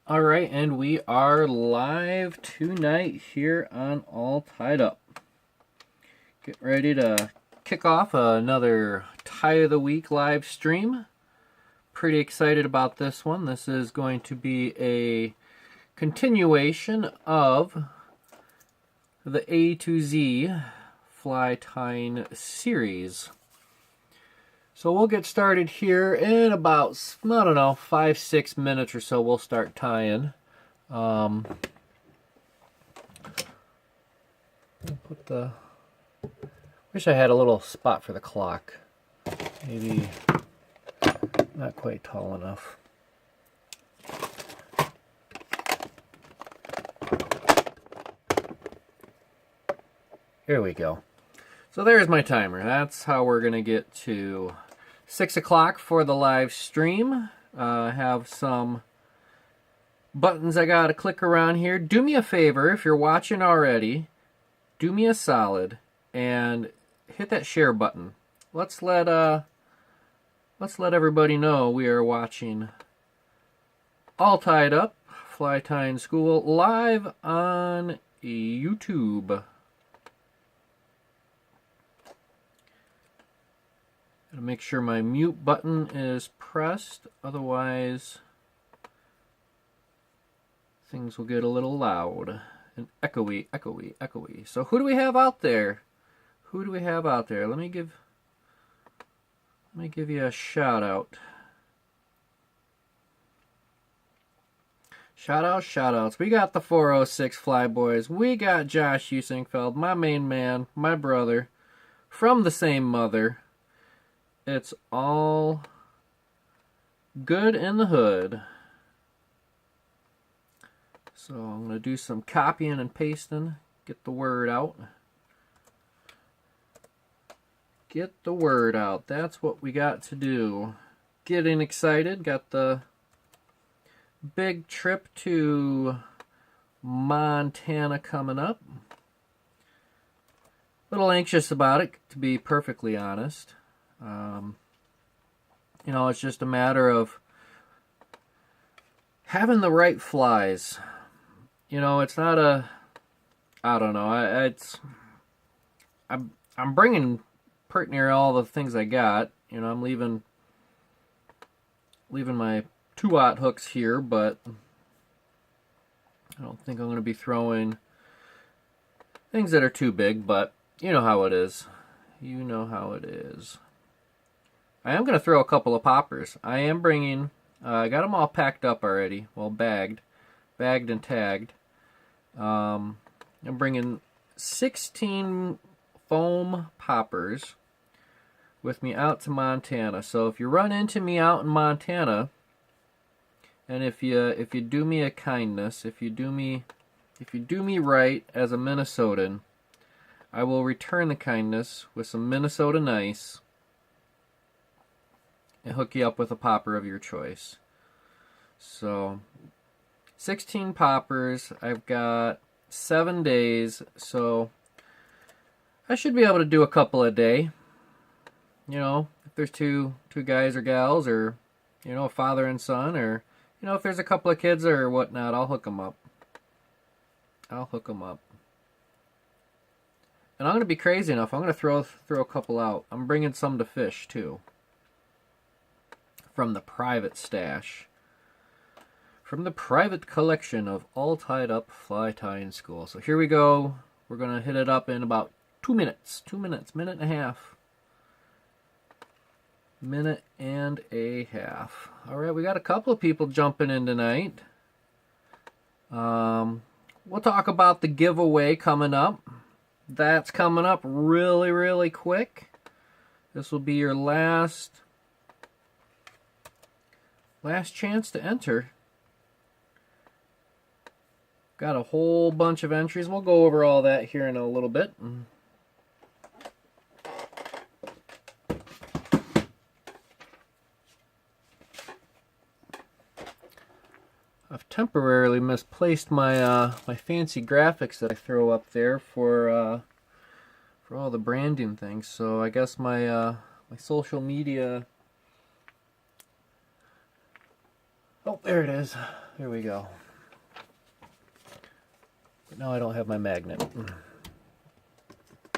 All right, and we are live tonight here on All Tied Up. Get ready to kick off another Tie of the Week live stream. Pretty excited about this one. This is going to be a continuation of the A to Z fly tying series. So we'll get started here in about, I don't know, 5-6 minutes or so. We'll start tying. Wish I had a little spot for the clock. Maybe not quite tall enough. Here we go. So there's my timer. That's how we're going to get to 6 o'clock for the live stream. I have some buttons I got to click around here. Do me a favor, if you're watching already, do me a solid and hit that share button. Let's let everybody know we are watching All Tied Up Fly Tying School live on YouTube. Gotta make sure my mute button is pressed, otherwise things will get a little loud and echoey. So who do we have out there? Let me give you a shout out. Shout outs. We got the 406 Flyboys. We got Josh Usingfeld, my main man, my brother, from the same mother. It's all good in the hood. So I'm going to do some copying and pasting, get the word out. Get the word out. That's what we got to do. Getting excited. Got the big trip to Montana coming up. A little anxious about it, to be perfectly honest. It's just a matter of having the right flies. It's not I don't know. I'm bringing pretty near all the things I got. I'm leaving my 2-aught hooks here, but I don't think I'm going to be throwing things that are too big, but you know how it is. I am going to throw a couple of poppers. I am bringing, I got them all packed up already. Well, bagged and tagged. I'm bringing 16 foam poppers with me out to Montana. So if you run into me out in Montana, and if you do me a kindness, if you do me right as a Minnesotan, I will return the kindness with some Minnesota Nice and hook you up with a popper of your choice. So 16 poppers. I've got 7 days, so I should be able to do a couple a day. If there's two guys or gals, or a father and son, or if there's a couple of kids or whatnot, I'll hook them up. And I'm going to be crazy enough. I'm going to throw a couple out. I'm bringing some to fish too, from the private stash. From the private collection of All Tied Up Fly Tying School. So here we go. We're going to hit it up in about 2 minutes. Minute and a half. Minute and a half. All right, we got a couple of people jumping in tonight. We'll talk about the giveaway coming up. That's coming up really, really quick. This will be your last chance to enter. Got a whole bunch of entries. We'll go over all that here in a little bit. I've temporarily misplaced my my fancy graphics that I throw up there for all the branding things. So I guess my my social media. Oh, Oh, there it is. There we go. But now I don't have my magnet.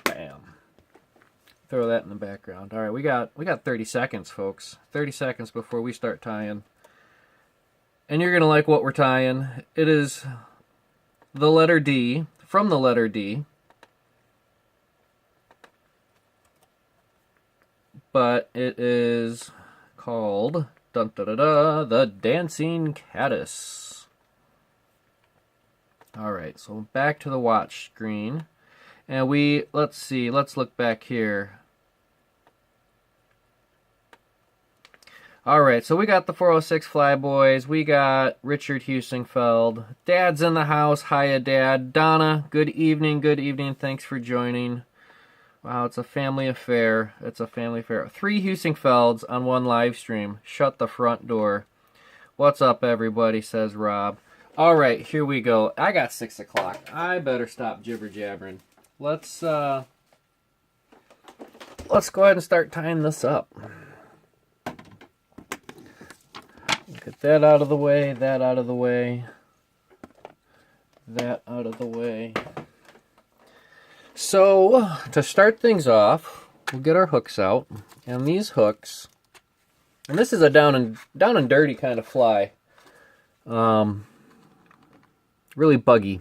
Bam. Throw that in the background. All right, we got 30 seconds, folks. 30 seconds before we start tying. And you're going to like what we're tying. It is the letter D, from the letter D. But it is called dun, da, da, da, the Dancing Caddis. All right, so back to the watch screen. And let's look back here. All right, so we got the 406 Flyboys. We got Richard Husingfeld. Dad's in the house. Hiya, Dad. Donna, good evening. Good evening. Thanks for joining. Wow, it's a family affair. It's a family affair. 3 Husingfelds on one live stream. Shut the front door. What's up, everybody, says Rob. All right, here we go. I got 6 o'clock. I better stop jibber-jabbering. Let's go ahead and start tying this up. Get that out of the way, that out of the way, that out of the way. So, to start things off, we'll get our hooks out. And these hooks, and this is a down and dirty kind of fly. Really buggy.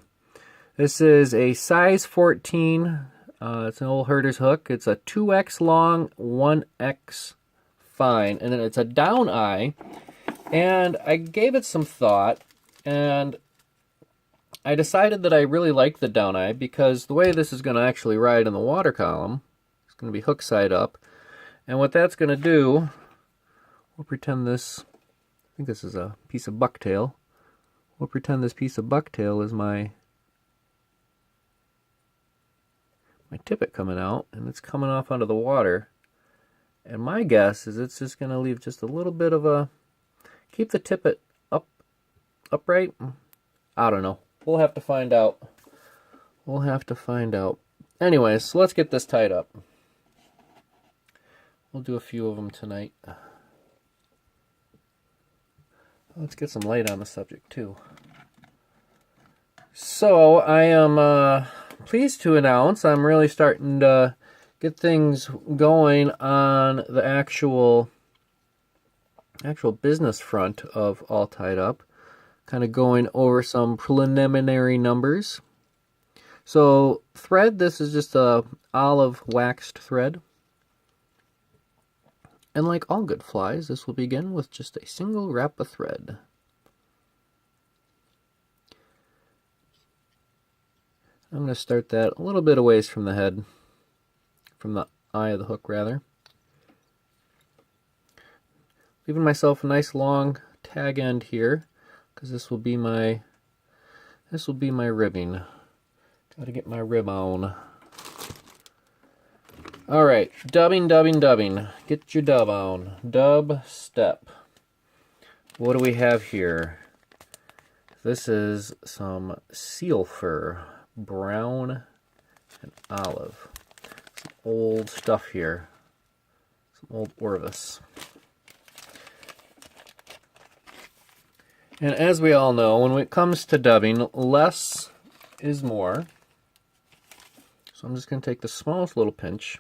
This is a size 14. It's an old herder's hook. It's a 2X long, 1X fine. And then it's a down eye. And I gave it some thought. And I decided that I really like the down eye because the way this is going to actually ride in the water column, it's going to be hook side up. And what that's going to do, we'll pretend this, I think this is a piece of bucktail. We'll pretend this piece of bucktail is my tippet coming out, and it's coming off onto the water. And my guess is it's just going to leave just a little bit of a, keep the tippet upright. I don't know. We'll have to find out. We'll have to find out. Anyways, so let's get this tied up. We'll do a few of them tonight. Let's get some light on the subject too. So I am pleased to announce I'm really starting to get things going on the actual business front of All Tied Up. Kind of going over some preliminary numbers. So thread, this is just a olive waxed thread. And like all good flies, this will begin with just a single wrap of thread. I'm going to start that a little bit a ways from the head, from the eye of the hook rather. Leaving myself a nice long tag end here, because this will be my ribbing. Got to get my rib on. All right, dubbing. Get your dub on. Dub step. What do we have here? This is some seal fur, brown and olive. Some old stuff here. Some old Orvis. And as we all know, when it comes to dubbing, less is more. So I'm just going to take the smallest little pinch.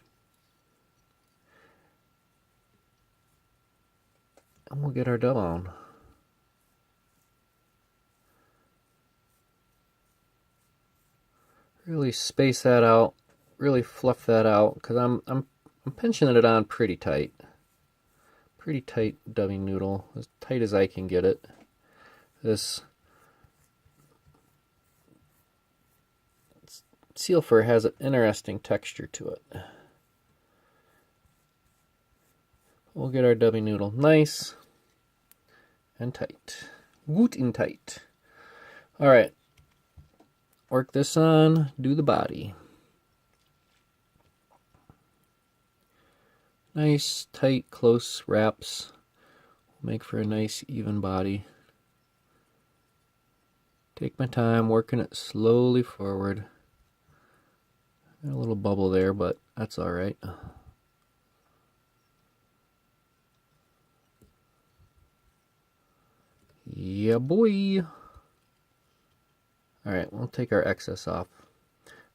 And we'll get our dub on. Really space that out. Really fluff that out, because I'm pinching it on pretty tight. Pretty tight dubbing noodle, as tight as I can get it. This seal fur has an interesting texture to it. We'll get our dubbing noodle nice and tight. Gut and tight. All right. Work this on, do the body. Nice, tight, close wraps. Make for a nice, even body. Take my time, working it slowly forward. Got a little bubble there, but that's all right. Yeah, boy. All right, we'll take our excess off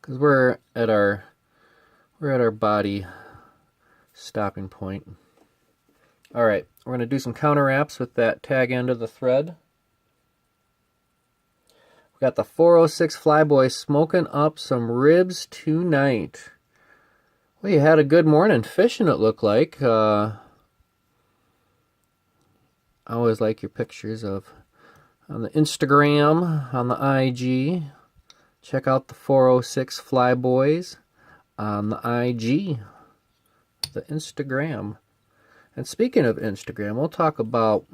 because we're at our body stopping point. All right, we're going to do some counter wraps with that tag end of the thread. We got the 406 Flyboy smoking up some ribs tonight. Well, you had a good morning fishing, it looked like. I always like your pictures of on the Instagram, on the IG. Check out the 406 Flyboys on the IG, the Instagram. And speaking of Instagram, we'll talk about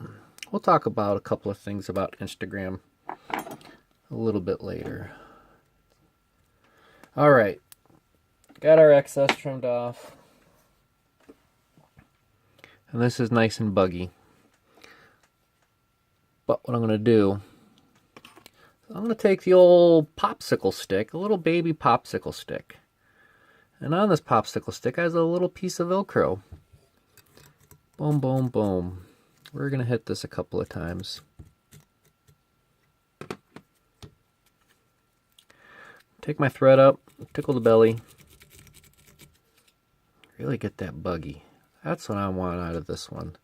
a couple of things about Instagram a little bit later. All right, got our excess trimmed off, and this is nice and buggy. But what I'm going to do, I'm going to take the old popsicle stick, a little baby popsicle stick, and on this popsicle stick has a little piece of Velcro. Boom, boom, boom. We're going to hit this a couple of times. Take my thread up, tickle the belly. Really get that buggy. That's what I want out of this one.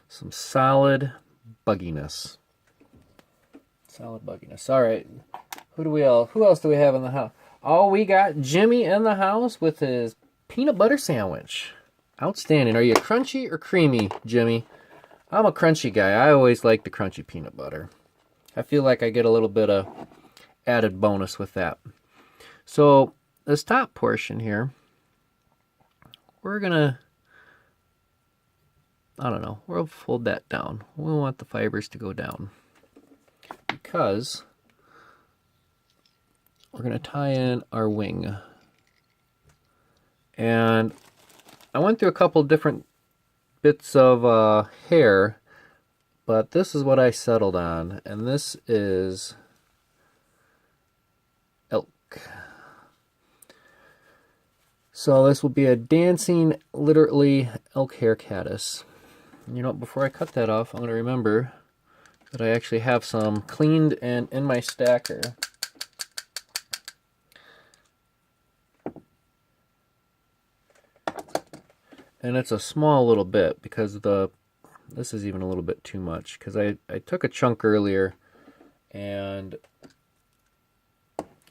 Some solid bugginess. Solid bugginess. All right. Who else do we have in the house? Oh, we got Jimmy in the house with his peanut butter sandwich. Outstanding. Are you crunchy or creamy, Jimmy? I'm a crunchy guy. I always like the crunchy peanut butter. I feel like I get a little bit of added bonus with that. So this top portion here, we're gonna, we'll fold that down. We want the fibers to go down because we're gonna tie in our wing. And I went through a couple different bits of hair, but this is what I settled on, and this is elk. So this will be a dancing, literally, elk hair caddis. You know, before I cut that off, I'm going to remember that I actually have some cleaned and in my stacker. And it's a small little bit because this is even a little bit too much because I took a chunk earlier, and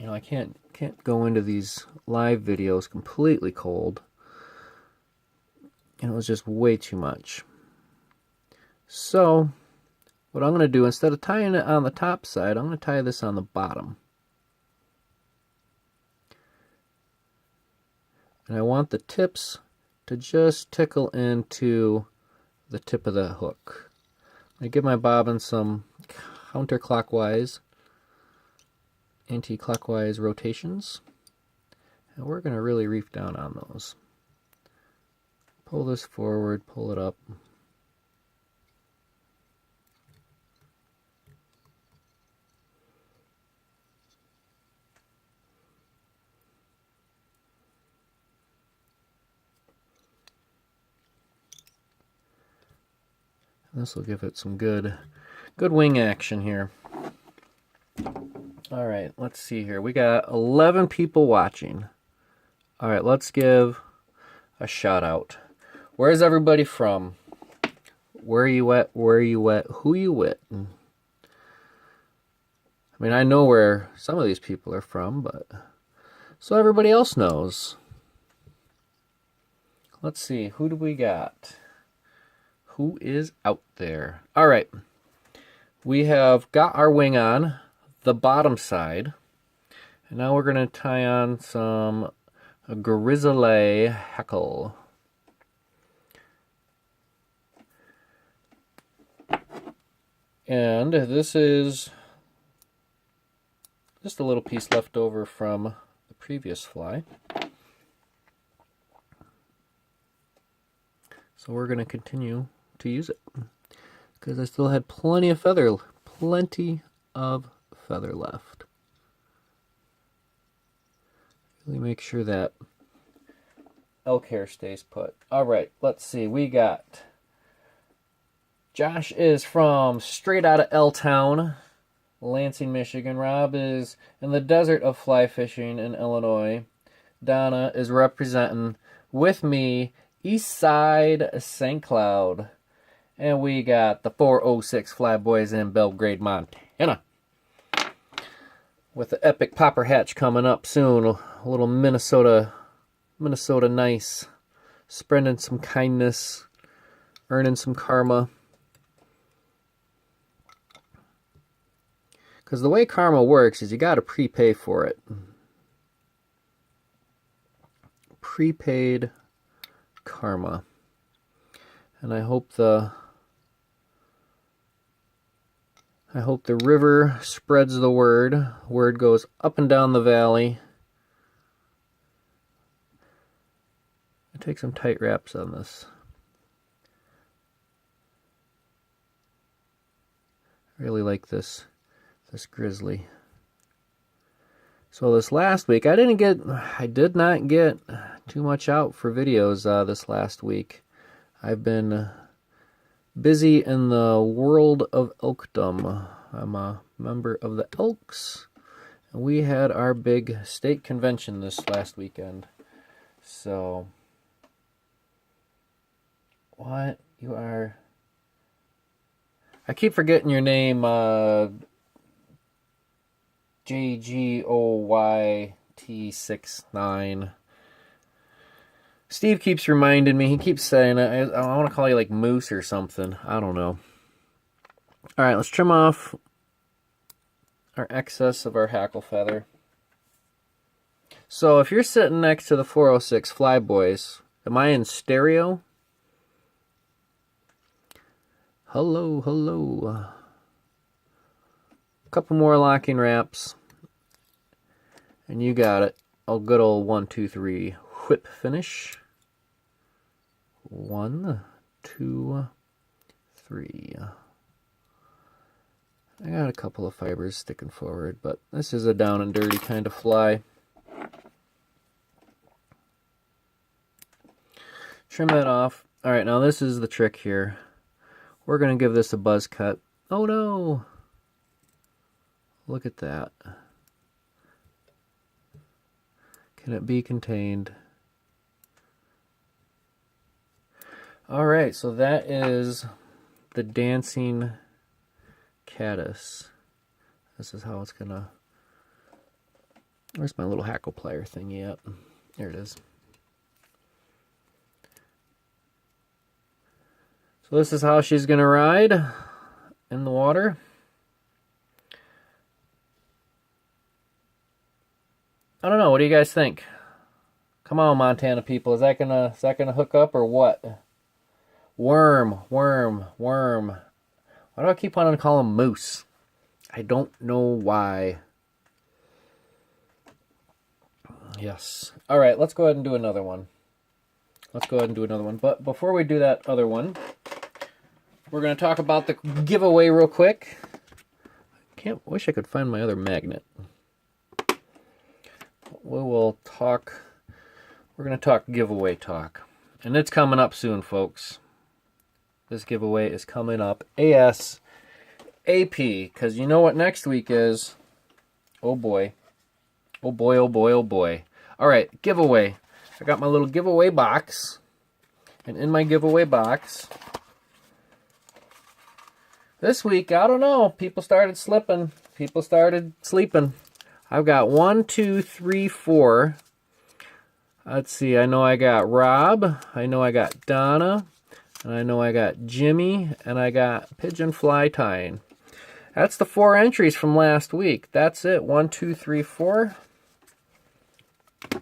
I can't go into these live videos completely cold, and it was just way too much. So what I'm going to do, instead of tying it on the top side, I'm going to tie this on the bottom. And I want the tips to just tickle into the tip of the hook. I give my bobbin some counterclockwise, anti-clockwise rotations, and we're going to really reef down on those. Pull this forward, pull it up. This will give it some good wing action here. All right, let's see here. We got 11 people watching. All right, let's give a shout out. Where's everybody from? Where are you at? Where are you at? Who you with? I mean, I know where some of these people are from, but so everybody else knows. Let's see, who do we got? Who is out there? All right. We have got our wing on the bottom side. And now we're going to tie on some grizzly hackle. And this is just a little piece left over from the previous fly. So we're going to continue to use it because I still had plenty of feather left. Really make sure that elk hair stays put. All right, let's see. We got Josh is from straight out of L-Town, Lansing, Michigan. Rob is in the desert of fly fishing in Illinois. Donna is representing with me East Side St. Cloud. And we got the 406 Flyboys in Belgrade, Montana. With the epic popper hatch coming up soon. A little Minnesota nice. Spreading some kindness. Earning some karma. Because the way karma works is you got to prepay for it. Prepaid karma. And I hope the river spreads the word. Word goes up and down the valley. I take some tight wraps on this. I really like this grizzly. So this last week, I did not get too much out for videos this last week. I've been busy in the world of elkdom. I'm a member of the Elks, and we had our big state convention this last weekend. So, what? You are... I keep forgetting your name, JGOYT69. Steve keeps reminding me. He keeps saying, I want to call you like Moose or something. I don't know. All right, let's trim off our excess of our hackle feather. So if you're sitting next to the 406 Flyboys, am I in stereo? Hello, hello. A couple more locking wraps. And you got it. A good old 1, 2, 3 whip finish. 1, 2, 3. I got a couple of fibers sticking forward, but this is a down and dirty kind of fly. Trim that off. All right, now this is the trick here. We're going to give this a buzz cut. Oh no! Look at that. Can it be contained? Alright, so that is the dancing caddis. This is how it's gonna... Where's my little hackle plier thingy at? There it is. So this is how she's gonna ride in the water. I don't know. What do you guys think? Come on, Montana people. Is that gonna hook up or what? Worm. Why do I keep wanting to call him Moose? I don't know why. Yes. All right. Let's go ahead and do another one. But before we do that other one, we're gonna talk about the giveaway real quick. Wish I could find my other magnet. We're going to talk giveaway talk. And it's coming up soon, folks. This giveaway is coming up ASAP. Because you know what next week is? Oh boy. Oh boy, oh boy, oh boy. Alright, giveaway. I got my little giveaway box. And in my giveaway box, this week, I don't know, people started slipping. People started sleeping. I've got 1, 2, 3, 4. Let's see. I know I got Rob. I know I got Donna. And I know I got Jimmy. And I got Pigeon Fly Tying. That's the 4 entries from last week. That's it. 1, 2, 3, 4. And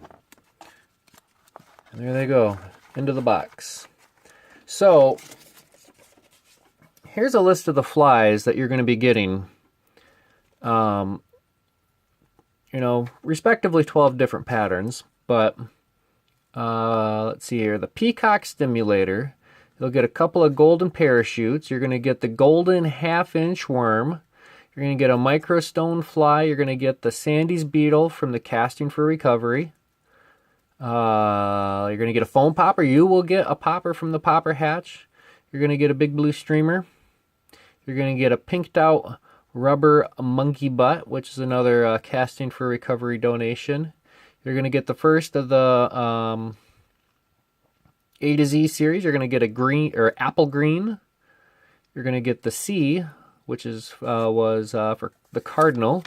there they go. Into the box. So, here's a list of the flies that you're going to be getting. You know, respectively 12 different patterns, but let's see here. The Peacock Stimulator, you'll get a couple of golden parachutes. You're going to get the golden half-inch worm. You're going to get a microstone fly. You're going to get the Sandy's beetle from the Casting for Recovery. You're going to get a foam popper. You will get a popper from the popper hatch. You're going to get a big blue streamer. You're going to get a pinked out rubber monkey butt, which is another casting for recovery donation. You're going to get the first of the A to Z series. You're going to get a green or apple green. You're going to get the C, which is was for the cardinal.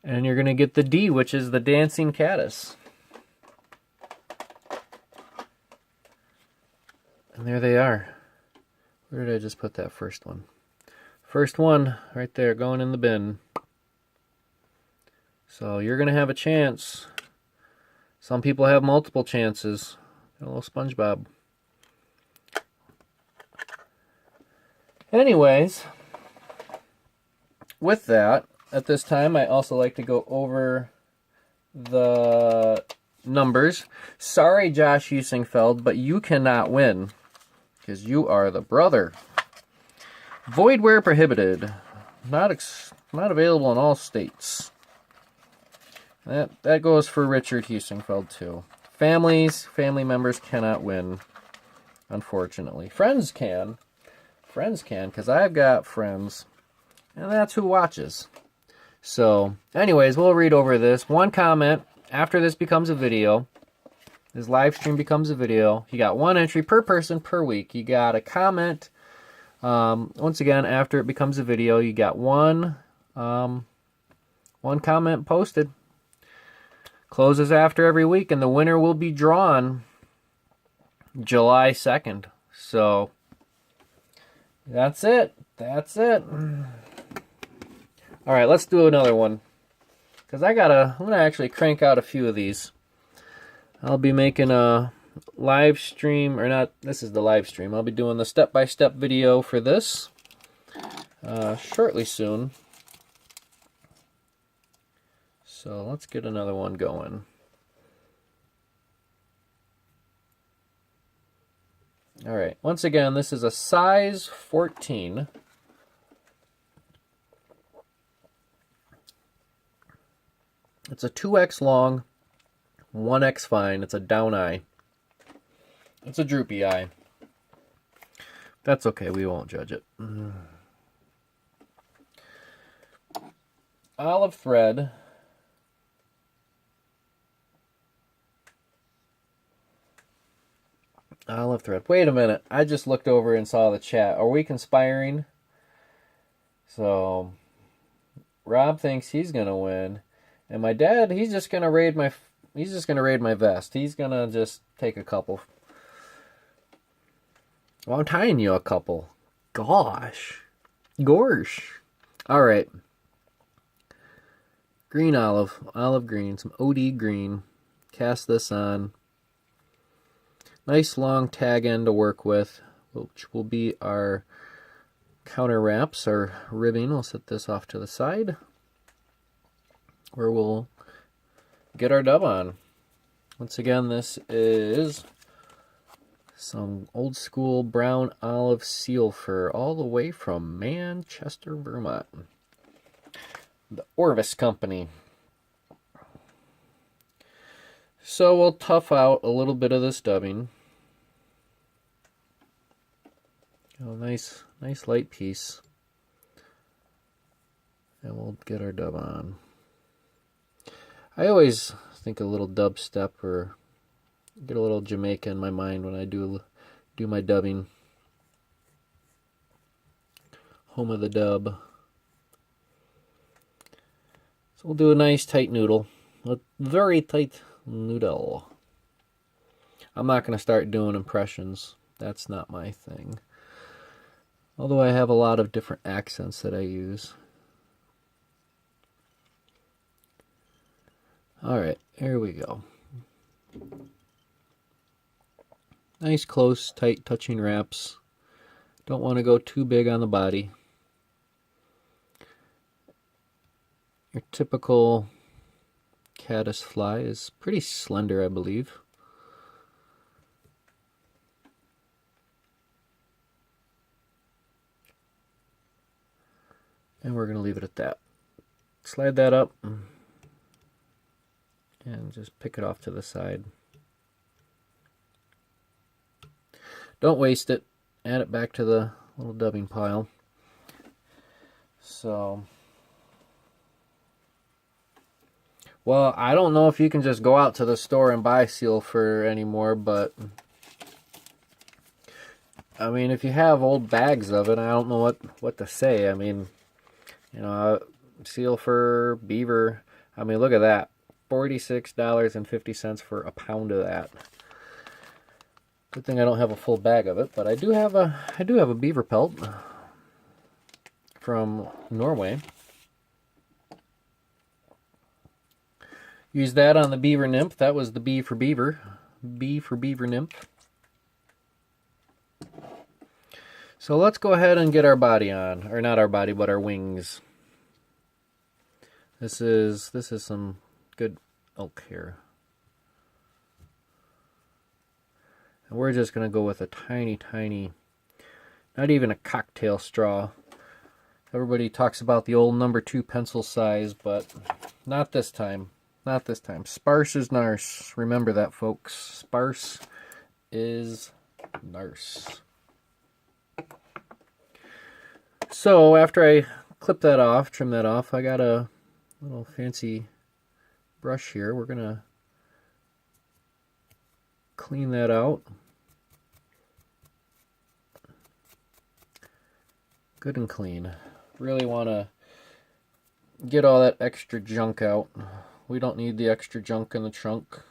And you're going to get the D, which is the dancing caddis. And there they are. Where did I just put that first one? First one right there going in the bin. So you're going to have a chance. Some people have multiple chances. A little SpongeBob. Anyways, with that, at this time, I also like to go over the numbers. Sorry, Josh Usingfeld, but you cannot win because you are the brother. Void where prohibited. Not available in all states. That goes for Richard Usingfeld too. Family members cannot win, unfortunately. Friends can. Friends can, because I've got friends, and that's who watches. So, anyways, we'll read over this. One comment after this becomes a video. This live stream becomes a video. You got one entry per person per week. You got a comment. Once again, after it becomes a video, you got one comment posted. Closes after every week, and the winner will be drawn July 2nd. So, that's it. That's it. All right, let's do another one. Because I'm going to actually crank out a few of these. I'll be making a live stream, or not, this is the live stream. I'll be doing the step-by-step video for this shortly soon. So let's get another one going. All right, once again, this is a size 14. It's a 2X long, 1X fine. It's a down eye. It's a droopy eye. That's okay, we won't judge it. Olive thread. Olive thread. Wait a minute. I just looked over and saw the chat. Are we conspiring? So, Rob thinks he's gonna win, and my dad, he's just gonna raid my vest. He's gonna just take a couple. Well, I'm tying you a couple. Gosh. Gorsh. All right. Green olive green, some OD green. Cast this on. Nice long tag end to work with, which will be our counter wraps, our ribbing. We'll set this off to the side, where we'll get our dub on. Once again, this is some old school brown olive seal fur, all the way from Manchester, Vermont. The Orvis Company. So we'll tough out a little bit of this dubbing. Oh, nice light piece. And we'll get our dub on. I always think a little dub step or get a little Jamaica in my mind when I do my dubbing. Home of the dub. So we'll do a nice tight noodle. A very tight noodle. I'm not going to start doing impressions. That's not my thing. Although I have a lot of different accents that I use. Alright, here we go. Nice, close, tight, touching wraps. Don't want to go too big on the body. Your typical caddis fly is pretty slender, I believe. And we're going to leave it at that. Slide that up and just pick it off to the side. Don't waste it. Add it back to the little dubbing pile. So, well, I don't know if you can just go out to the store and buy seal fur anymore, but I mean, if you have old bags of it, I don't know what to say. I mean, you know, seal fur, beaver. I mean, look at that. $46.50 for a pound of that. Good thing I don't have a full bag of it, but I do have a beaver pelt from Norway. Use that on the beaver nymph. That was the B for beaver. B for beaver nymph. So let's go ahead and get our body on, or not our body, but our wings. This is some good elk hair. And we're just going to go with a tiny, tiny, not even a cocktail straw. Everybody talks about the old number 2 pencil size, but not this time. Not this time. Sparse is narse. Remember that, folks. Sparse is narse. So after I clip that off, trim that off, I got a little fancy brush here. We're going to clean that out. Good and clean. Really want to get all that extra junk out. We don't need the extra junk in the trunk.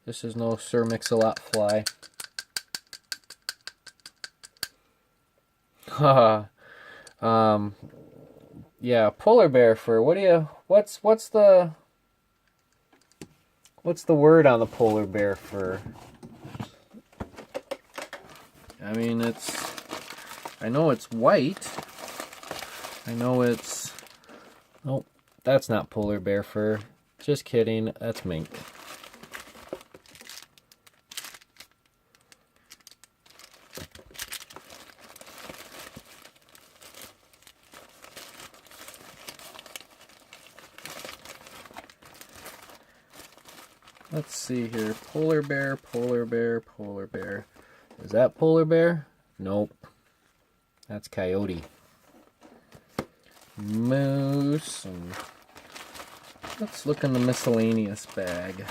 This is no Sir Mix-a-Lot fly. Haha. Yeah, polar bear fur. What's the word on the polar bear fur? I mean, I know it's white. I know it's, nope, that's not polar bear fur. Just kidding, that's mink. Let's see here. Polar bear, polar bear, polar bear. Is that polar bear? Nope. That's coyote. Moose. And let's look in the miscellaneous bag.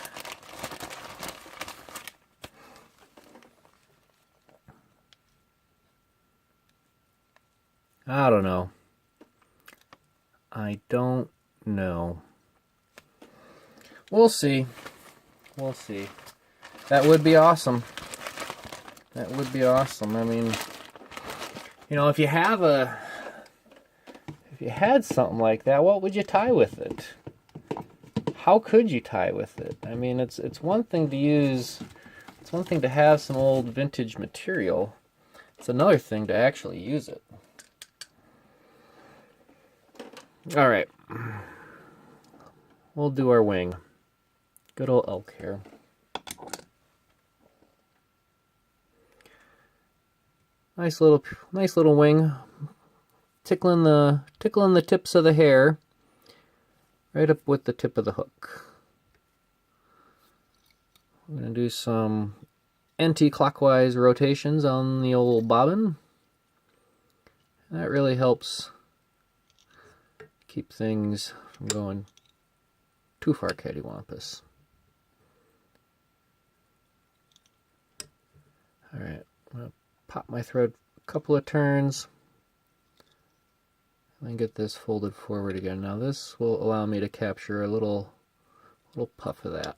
I don't know. I don't know. We'll see. We'll see. That would be awesome. That would be awesome. I mean, you know, if you had something like that, what would you tie with it? How could you tie with it? I mean, it's one thing to use, it's one thing to have some old vintage material. It's another thing to actually use it. All right. We'll do our wing. Good old elk hair. Nice little wing. Tickling the tips of the hair. Right up with the tip of the hook. I'm going to do some anti-clockwise rotations on the old bobbin. That really helps keep things from going too far cattywampus. Alright, I'm going to pop my thread a couple of turns and then get this folded forward again. Now this will allow me to capture a little puff of that.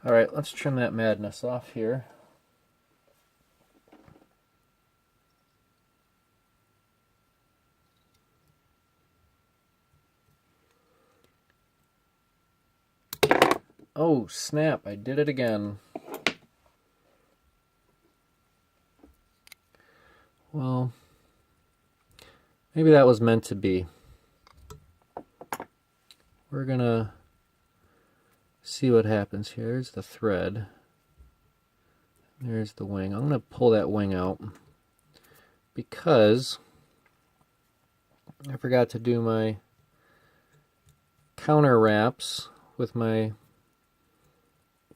Alright, let's trim that madness off here. Oh, snap, I did it again. Well, maybe that was meant to be. We're gonna see what happens here. Here's the thread. There's the wing. I'm gonna pull that wing out because I forgot to do my counter wraps with my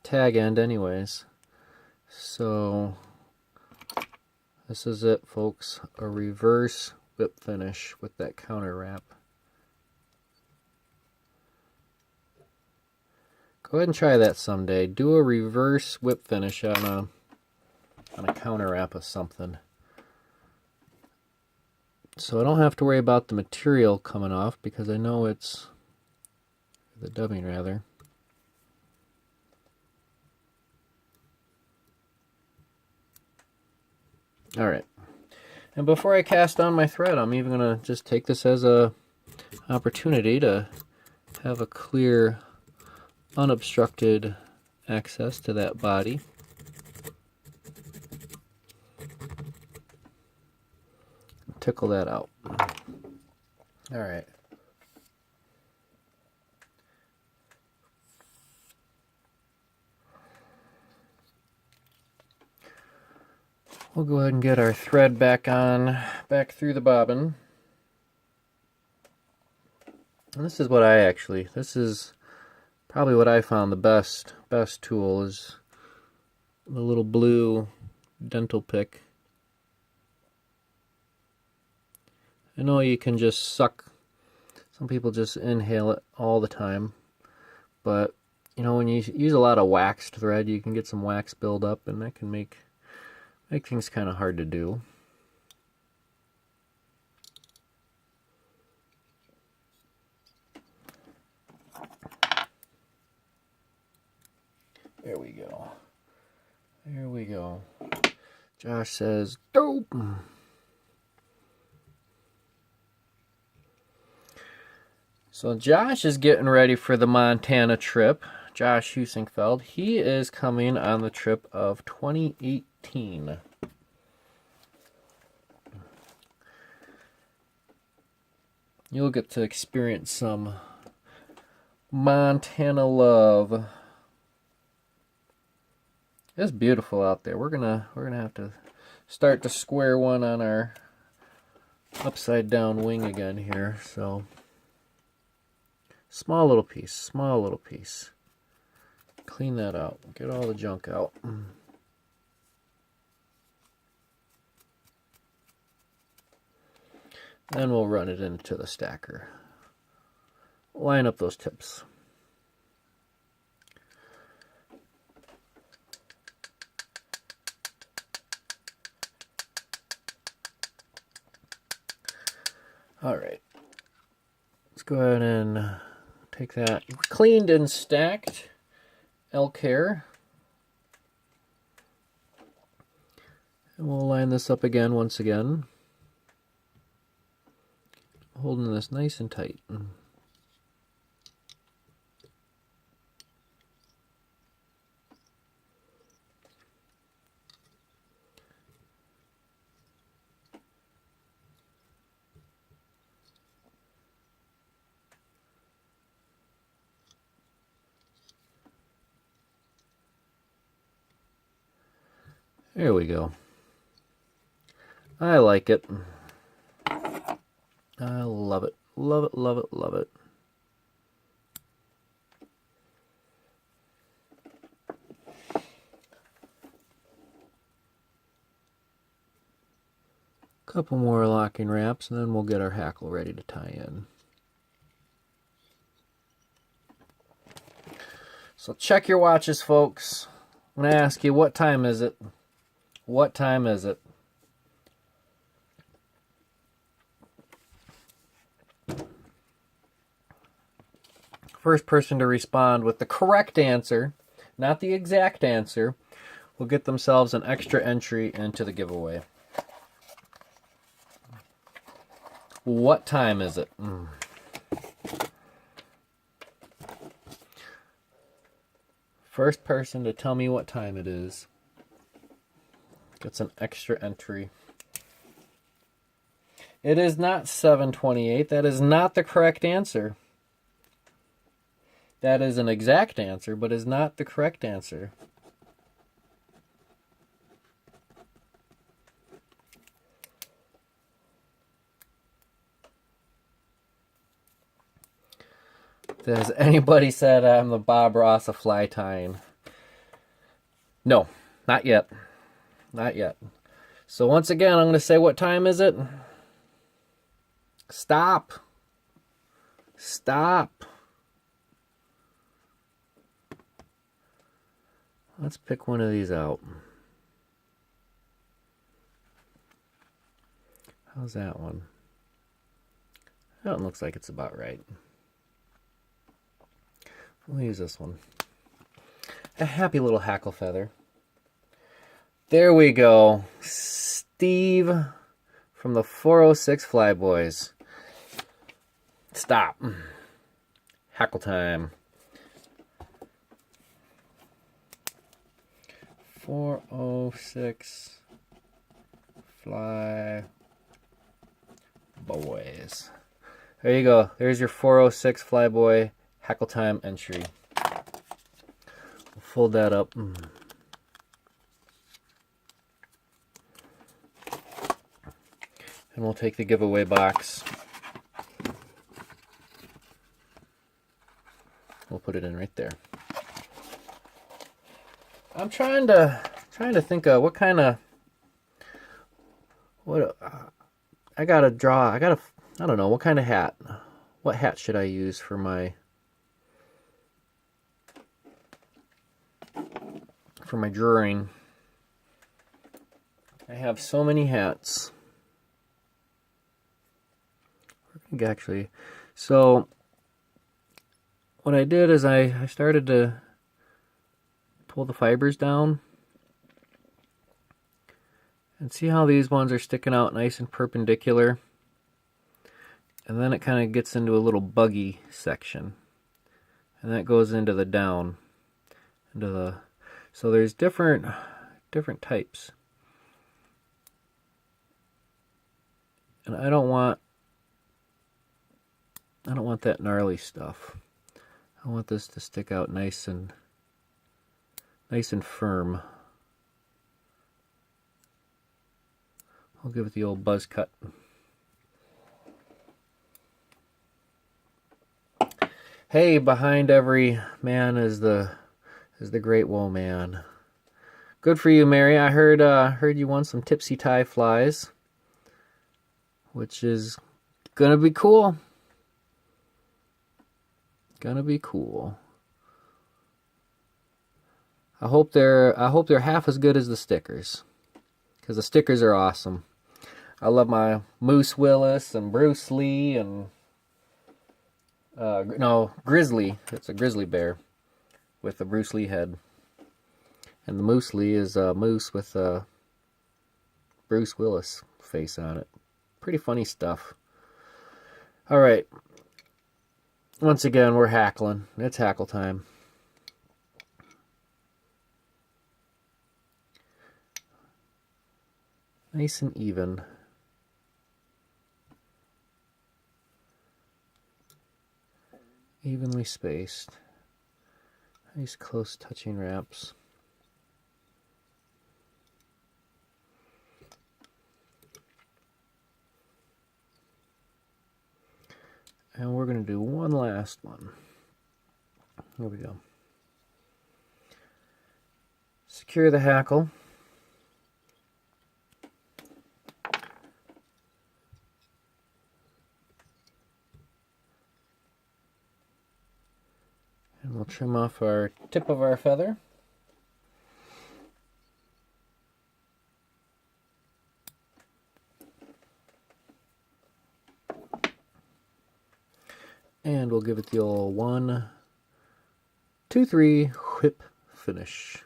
tag end anyways. So this is it, folks. A reverse whip finish with that counter wrap. Go ahead and try that someday. Do a reverse whip finish on a counter wrap of something. So I don't have to worry about the material coming off because I know it's the dubbing rather. Alright. And before I cast on my thread, I'm even going to just take this as a opportunity to have a clear, unobstructed access to that body. Tickle that out. Alright. We'll go ahead and get our thread back through the bobbin. And this is probably what I found the best tool is the little blue dental pick. I know you can just suck, some people just inhale it all the time, but you know, when you use a lot of waxed thread, you can get some wax buildup, and that can make things kind of hard to do. There we go. There we go. Josh says, dope. So Josh is getting ready for the Montana trip. Josh Husingfeld. He is coming on the trip of 2018. You'll get to experience some Montana love. It's beautiful out there. We're gonna have to start to square one on our upside down wing again here. So small little piece. Clean that out. Get all the junk out. Then we'll run it into the stacker. Line up those tips. All right. Let's go ahead and take that cleaned and stacked elk hair. And we'll line this up again once again. Holding this nice and tight. There we go. I like it. I love it. Love it, love it, love it. Couple more locking wraps, and then we'll get our hackle ready to tie in. So check your watches, folks. I'm going to ask you, what time is it? What time is it? First person to respond with the correct answer, not the exact answer, will get themselves an extra entry into the giveaway. What time is it? First person to tell me what time it is gets an extra entry. It is not 7:28. That is not the correct answer. That is an exact answer, but is not the correct answer. Has anybody said I'm the Bob Ross of fly tying? No, not yet. Not yet. So once again, I'm going to say, what time is it? Stop. Stop. Let's pick one of these out. How's that one? That one looks like it's about right. We'll use this one. A happy little hackle feather. There we go. Steve from the 406 Flyboys. Stop. Hackle time. 406 Fly Boys. There you go. There's your 406 Flyboy hackle time entry. We'll fold that up. And we'll take the giveaway box. We'll put it in right there. I'm trying to think of what I gotta draw. I don't know what kind of hat. What hat should I use for my drawing? I have so many hats. Actually, so what I did is I started to pull the fibers down and see how these ones are sticking out nice and perpendicular, and then it kind of gets into a little buggy section, and that goes into the down, so there's different types, and I don't want that gnarly stuff. I want this to stick out nice and firm. I'll give it the old buzz cut. Hey, behind every man is the great woe man. Good for you, Mary. I heard you won some tipsy tie flies, which is gonna be cool. Gonna be cool. I hope they're half as good as the stickers, because the stickers are awesome. I love my Moose Willis and Bruce Lee and no, Grizzly. It's a grizzly bear with a Bruce Lee head, and the Moose Lee is a moose with a Bruce Willis face on it. Pretty funny stuff. All right. Once again, we're hackling. It's hackle time. Nice and even. Evenly spaced. Nice close touching wraps. And we're going to do one last one. Here we go. Secure the hackle. And we'll trim off our tip of our feather. And we'll give it the old 1, 2, 3 whip finish.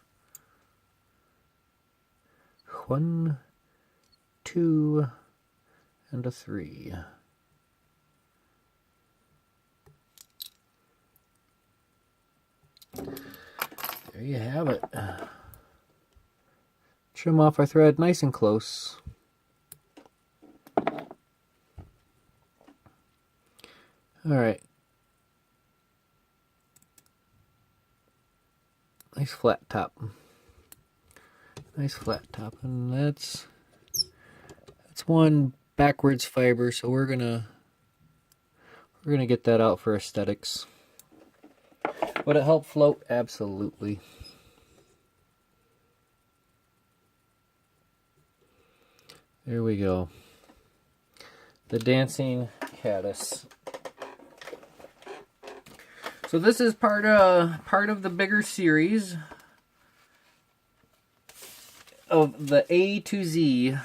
1, 2, and a 3. There you have it. Trim off our thread nice and close. All right. Nice flat top. Nice flat top, and that's one backwards fiber, so we're gonna get that out for aesthetics. Would it help float? Absolutely. Here we go. The dancing caddis. So this is part of the bigger series of the A to Z.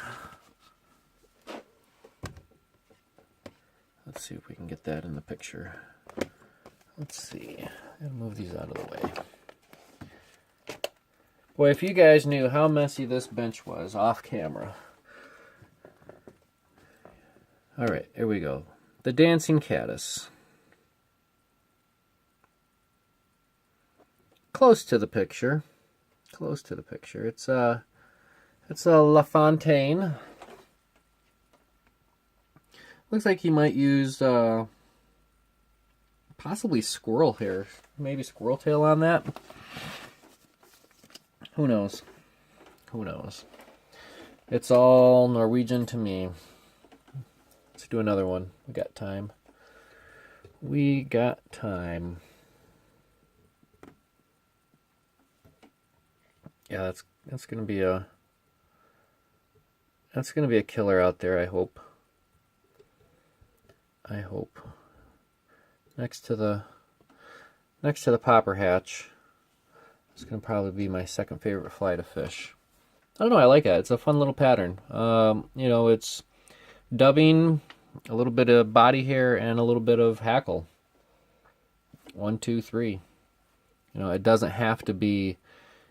Let's see if we can get that in the picture. Let's see. I'll move these out of the way. Boy, if you guys knew how messy this bench was off camera. All right, here we go. The dancing caddis. Close to the picture. Close to the picture. It's a La Fontaine. Looks like he might use possibly squirrel hair. Maybe squirrel tail on that. Who knows? Who knows? It's all Norwegian to me. Let's do another one. We got time. We got time. Yeah, that's gonna be a killer out there, I hope. I hope. Next to the popper hatch. It's gonna probably be my second favorite fly to fish. I don't know, I like it. It's a fun little pattern. You know, it's dubbing, a little bit of body hair, and a little bit of hackle. 1, 2, 3. You know, it doesn't have to be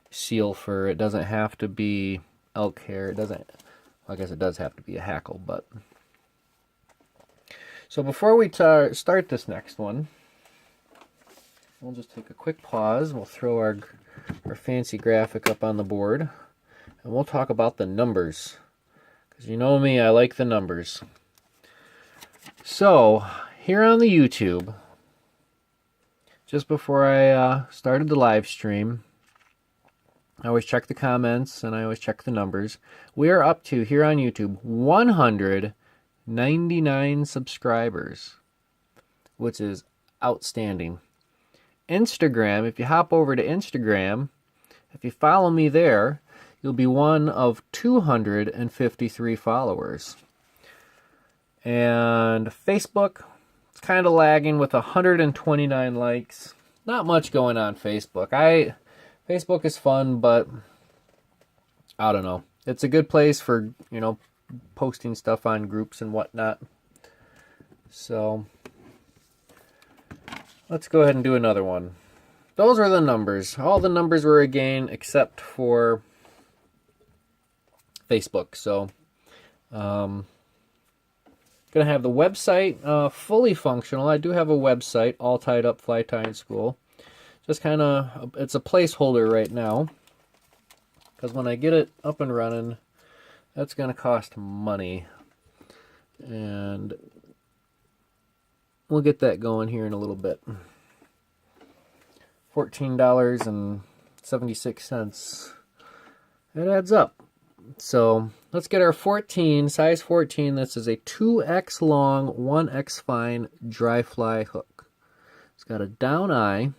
seal fur. It doesn't have to be elk hair. It doesn't. Well, I guess it does have to be a hackle, but. So before we start this next one, we'll just take a quick pause. We'll throw our fancy graphic up on the board, and we'll talk about the numbers. Because you know me, I like the numbers. So, here on the YouTube, just before I started the live stream, I always check the comments and I always check the numbers. We are up to, here on YouTube, 199 subscribers, which is outstanding. Instagram, if you hop over to Instagram, if you follow me there, you'll be one of 253 followers. And Facebook, it's kind of lagging with 129 likes. Not much going on Facebook. Facebook is fun, but I don't know. It's a good place for, you know, posting stuff on groups and whatnot. So, let's go ahead and do another one. Those are the numbers. All the numbers were a gain except for Facebook. So, gonna have the website fully functional. I do have a website, All Tied Up Fly Tying School. Just kind of, it's a placeholder right now, because when I get it up and running, that's going to cost money, and we'll get that going here in a little bit. $14.76. It adds up. So let's get our 14, size 14. This is a 2X long, 1X fine dry fly hook. It's got a down eye.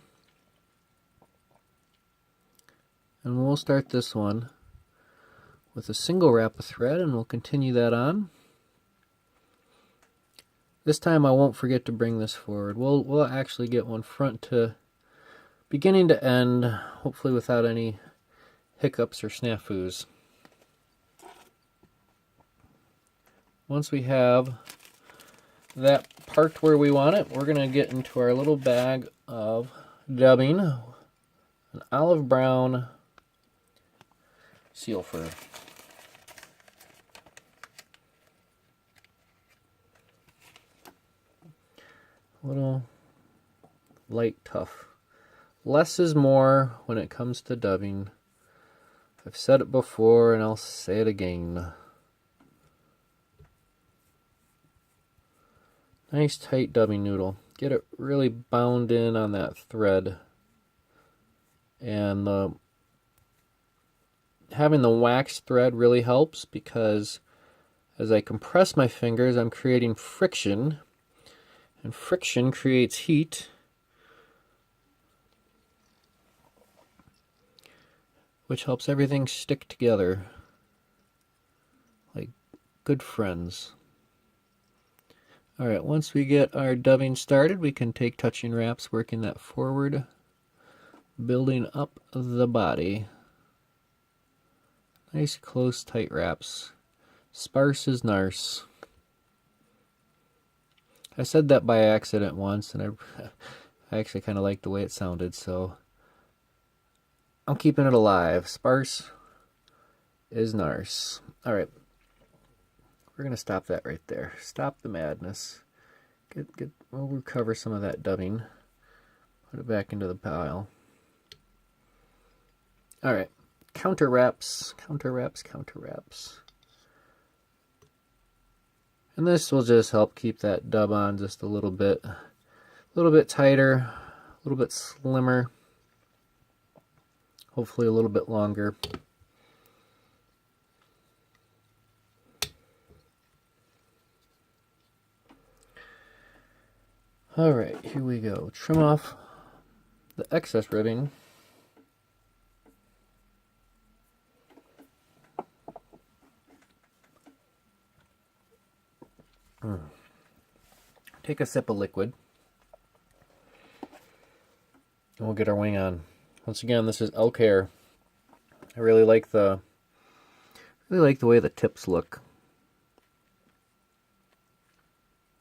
And we'll start this one with a single wrap of thread, and we'll continue that on. This time I won't forget to bring this forward. We'll actually get one front to beginning to end, hopefully without any hiccups or snafus. Once we have that parked where we want it, we're going to get into our little bag of dubbing, an olive brown seal fur. Little light tough. Less is more when it comes to dubbing. I've said it before and I'll say it again. Nice tight dubbing noodle. Get it really bound in on that thread. And having the wax thread really helps, because as I compress my fingers, I'm creating friction, and friction creates heat, which helps everything stick together like good friends. Alright, once we get our dubbing started, we can take touching wraps, working that forward, building up the body. Nice, close, tight wraps. Sparse as narce. I said that by accident once, and I actually kind of liked the way it sounded, so I'm keeping it alive. Sparse is narce. Alright. We're going to stop that right there. Stop the madness. We'll recover some of that dubbing. Put it back into the pile. Alright. Counter wraps. Counter wraps. Counter wraps. And this will just help keep that dub on just a little bit tighter, a little bit slimmer, hopefully a little bit longer. Alright, here we go. Trim off the excess ribbing. Take a sip of liquid. And we'll get our wing on. Once again, this is Elk Hair. I really like the way the tips look.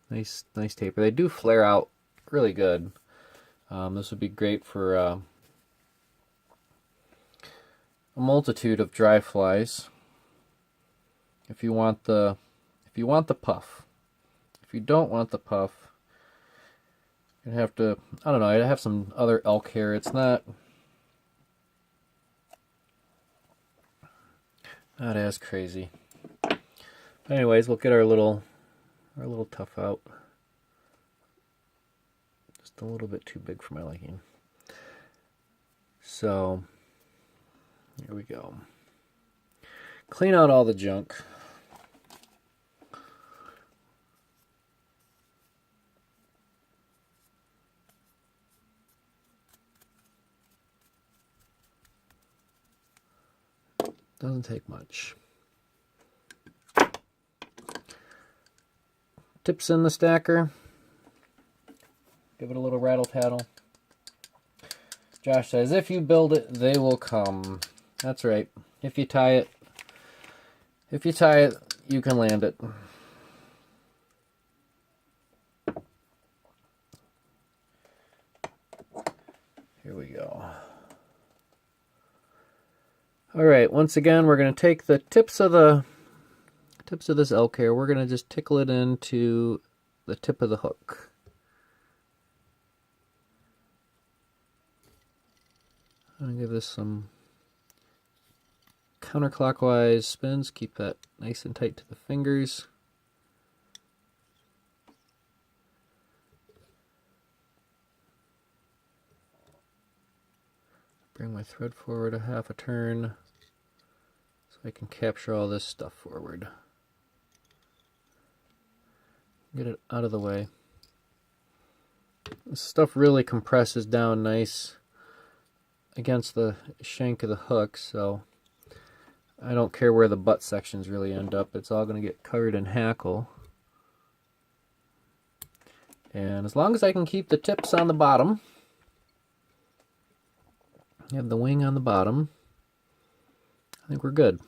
Nice taper. They do flare out really good. This would be great for a multitude of dry flies. If you want the puff. If you don't want the puff, you'd have to, I don't know, I'd have some other elk hair. It's not as crazy. But anyways, we'll get our little tuff out. Just a little bit too big for my liking. So here we go. Clean out all the junk. Doesn't take much. Tips in the stacker. Give it a little rattle tattle. Josh says, if you build it, they will come. That's right. If you tie it, you can land it. Here we go. Alright, once again, we're going to take the tips of this elk hair. We're going to just tickle it into the tip of the hook. I'm going to give this some counterclockwise spins. Keep that nice and tight to the fingers. Bring my thread forward a half a turn so I can capture all this stuff forward. Get it out of the way. This stuff really compresses down nice against the shank of the hook, so I don't care where the butt sections really end up. It's all going to get covered in hackle. And as long as I can keep the tips on the bottom, you have the wing on the bottom, I think we're good.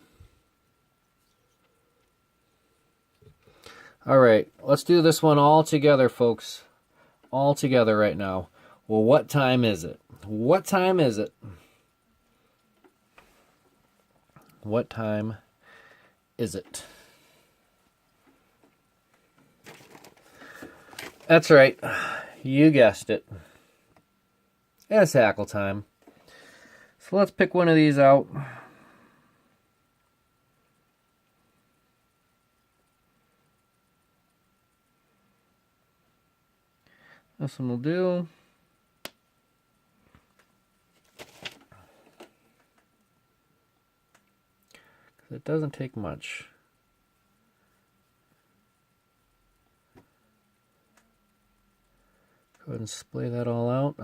Alright, let's do this one all together, folks. All together right now. Well, what time is it? What time is it? What time is it? That's right. You guessed it. It's hackle time. So let's pick one of these out. This one will do. It doesn't take much. Go ahead and splay that all out.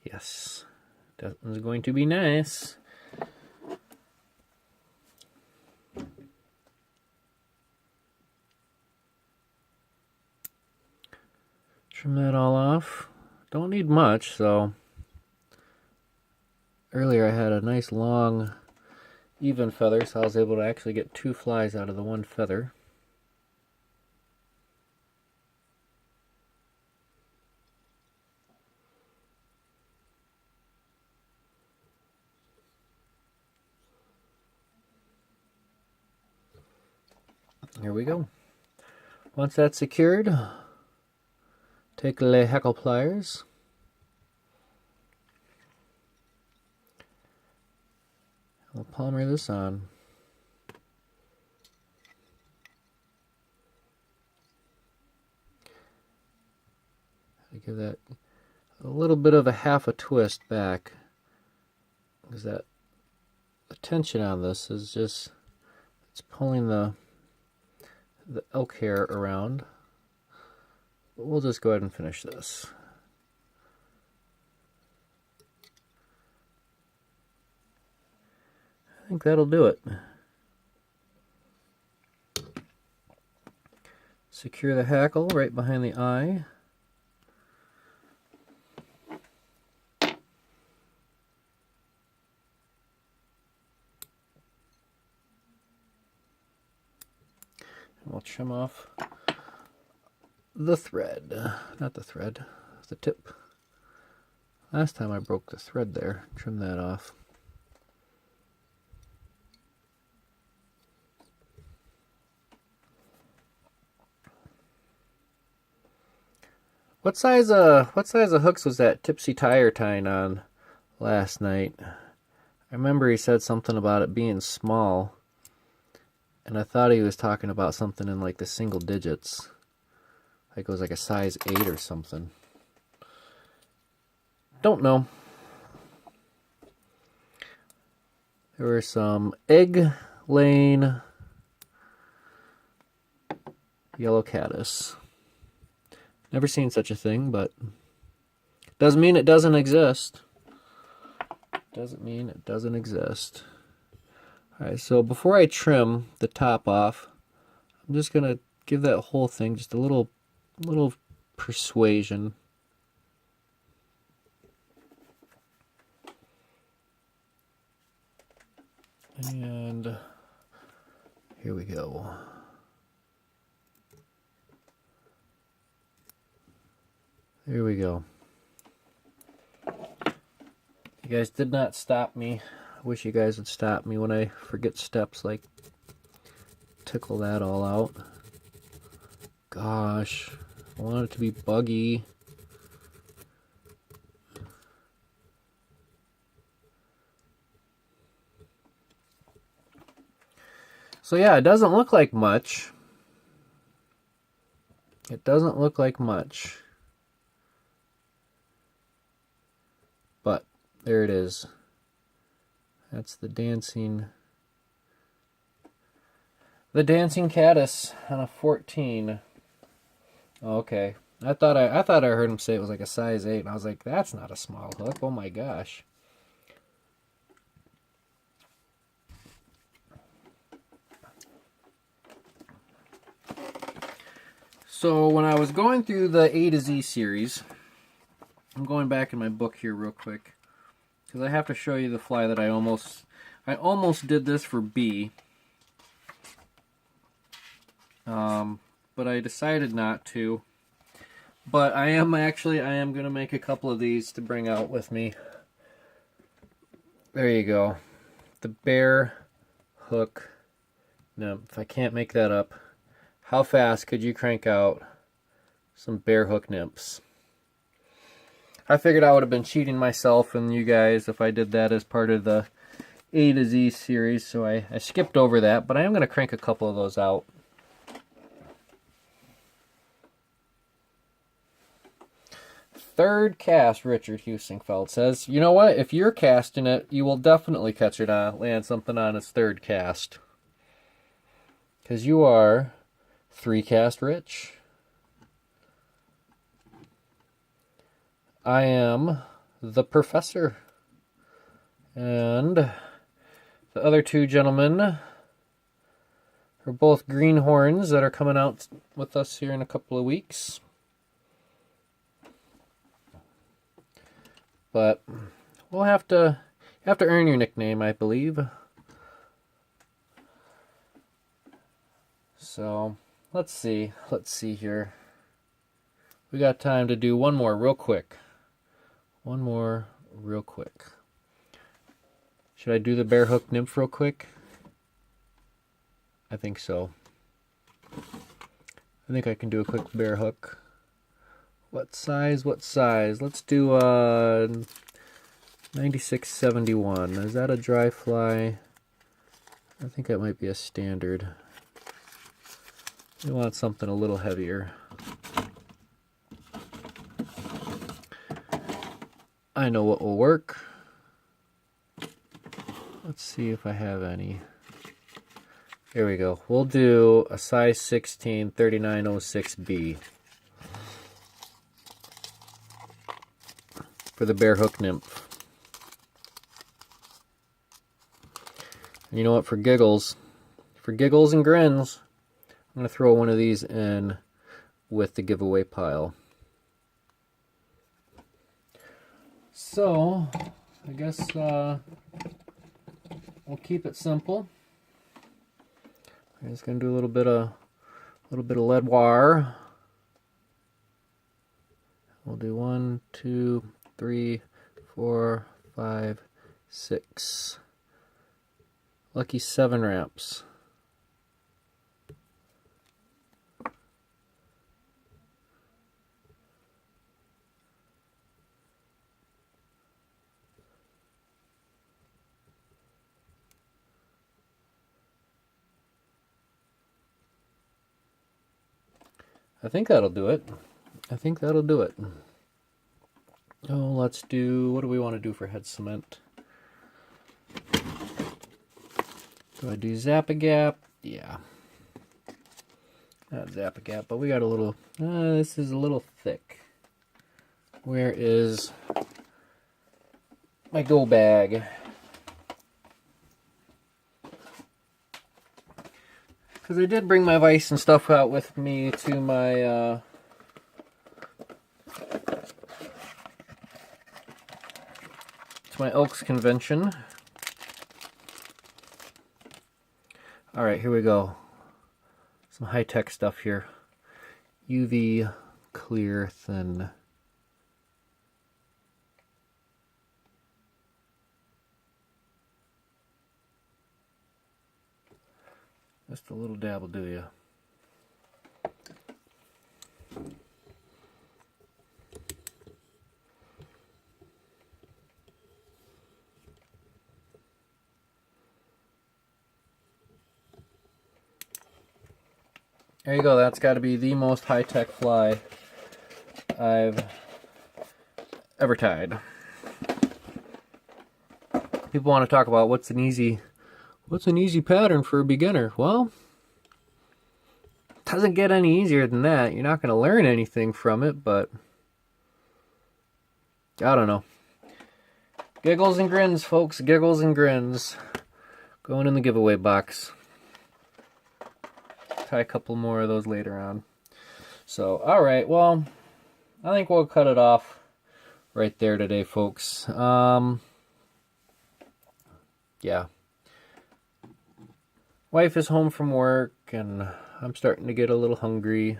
Yes, that one's going to be nice. Trim that all off. Don't need much, so earlier I had a nice long even feather, so I was able to actually get 2 flies out of the one feather. Here we go. Once that's secured, take the heckle pliers. We'll palmer this on. I give that a little bit of a half a twist back, because that the tension on this is just, it's pulling the elk hair around. But we'll just go ahead and finish this. I think that'll do it. Secure the hackle right behind the eye. And we'll trim off the thread. Not the thread, the tip. Last time I broke the thread there. Trim that off. What size of hooks was that Tipsy Tire tying on last night? I remember he said something about it being small, and I thought he was talking about something in like the single digits. Like it was like a size 8 or something. Don't know. There were some egg laying yellow caddis. Never seen such a thing, but doesn't mean it doesn't exist. Doesn't mean it doesn't exist. Alright, so before I trim the top off, I'm just gonna give that whole thing just a little persuasion. And here we go. There we go. You guys did not stop me. I wish you guys would stop me when I forget steps, like tickle that all out. Gosh, I want it to be buggy. So yeah, it doesn't look like much. It doesn't look like much. But there it is. That's the dancing caddis on a 14. Okay. I thought I heard him say it was like a size 8, and I was like, that's not a small hook. Oh my gosh. So when I was going through the A to Z series, I'm going back in my book here real quick, because I have to show you the fly that I almost did this for B, but I decided not to. But I am going to make a couple of these to bring out with me. There you go. The bear hook nymph. If I can't make that up, how fast could you crank out some bear hook nymphs? I figured I would have been cheating myself and you guys if I did that as part of the A to Z series, so I skipped over that, but I am going to crank a couple of those out. Third cast, Richard Husingfeld says, you know what, if you're casting it, you will definitely catch it on, land something on its third cast. Because you are 3 cast rich. I am the professor. And the other 2 gentlemen are both greenhorns that are coming out with us here in a couple of weeks. but we'll have to earn your nickname, I believe. So let's see here. We got time to do one more real quick. Should I do the bear hook nymph real quick? I think so. I think I can do a quick bear hook. What size? Let's do 9671. Is that a dry fly? I think that might be a standard. We want something a little heavier. I know what will work. Let's see if I have any. Here we go. We'll do a size 16 3906B for the bear hook nymph. And you know what? For giggles and grins, I'm going to throw one of these in with the giveaway pile. So, I guess we'll keep it simple. I'm just going to do a little bit of lead wire. We'll do 1, 2, 3, 4, 5, 6. Lucky 7 wraps. I think that'll do it. Oh, let's do, what do we want to do for head cement? Do I do Zap-A-Gap? Yeah. Not Zap-A-Gap, but we got a little, this is a little thick. Where is my go bag? Because I did bring my vise and stuff out with me to my Elks convention. Alright, here we go. Some high-tech stuff here. UV clear thin. Just a little dab will do ya. There you go, that's got to be the most high-tech fly I've ever tied. People want to talk about what's an easy pattern for a beginner. Well, it doesn't get any easier than that. You're not going to learn anything from it, but I don't know. Giggles and grins, folks. Giggles and grins. Going in the giveaway box. Tie a couple more of those later on. So, alright, well, I think we'll cut it off right there today, folks. Yeah. Wife is home from work, and I'm starting to get a little hungry.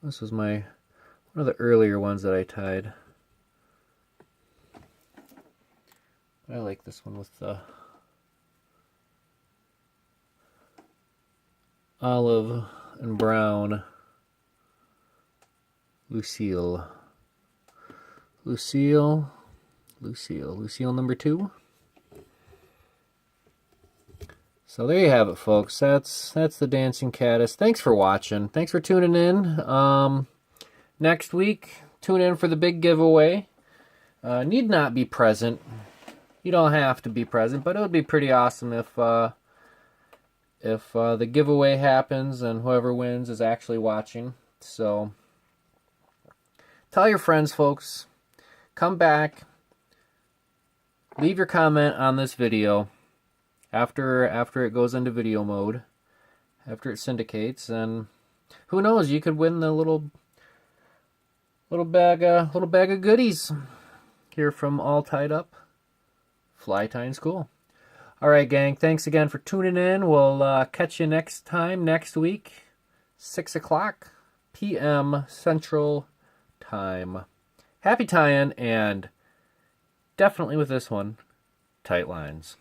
This was one of the earlier ones that I tied. I like this one with the olive and brown Lucille number 2. So there you have it, folks. That's the dancing caddis. Thanks for watching. Thanks for tuning in. Next week, tune in for the big giveaway. Need not be present. You don't have to be present, but it would be pretty awesome if the giveaway happens and whoever wins is actually watching. So tell your friends, folks. Come back. Leave your comment on this video after it goes into video mode, after it syndicates, and who knows, you could win the little little bag of goodies here from All Tied Up Fly Tying School. All right, gang. Thanks again for tuning in. We'll catch you next time, next week, 6 o'clock p.m. Central Time. Happy tying, and definitely with this one, tight lines.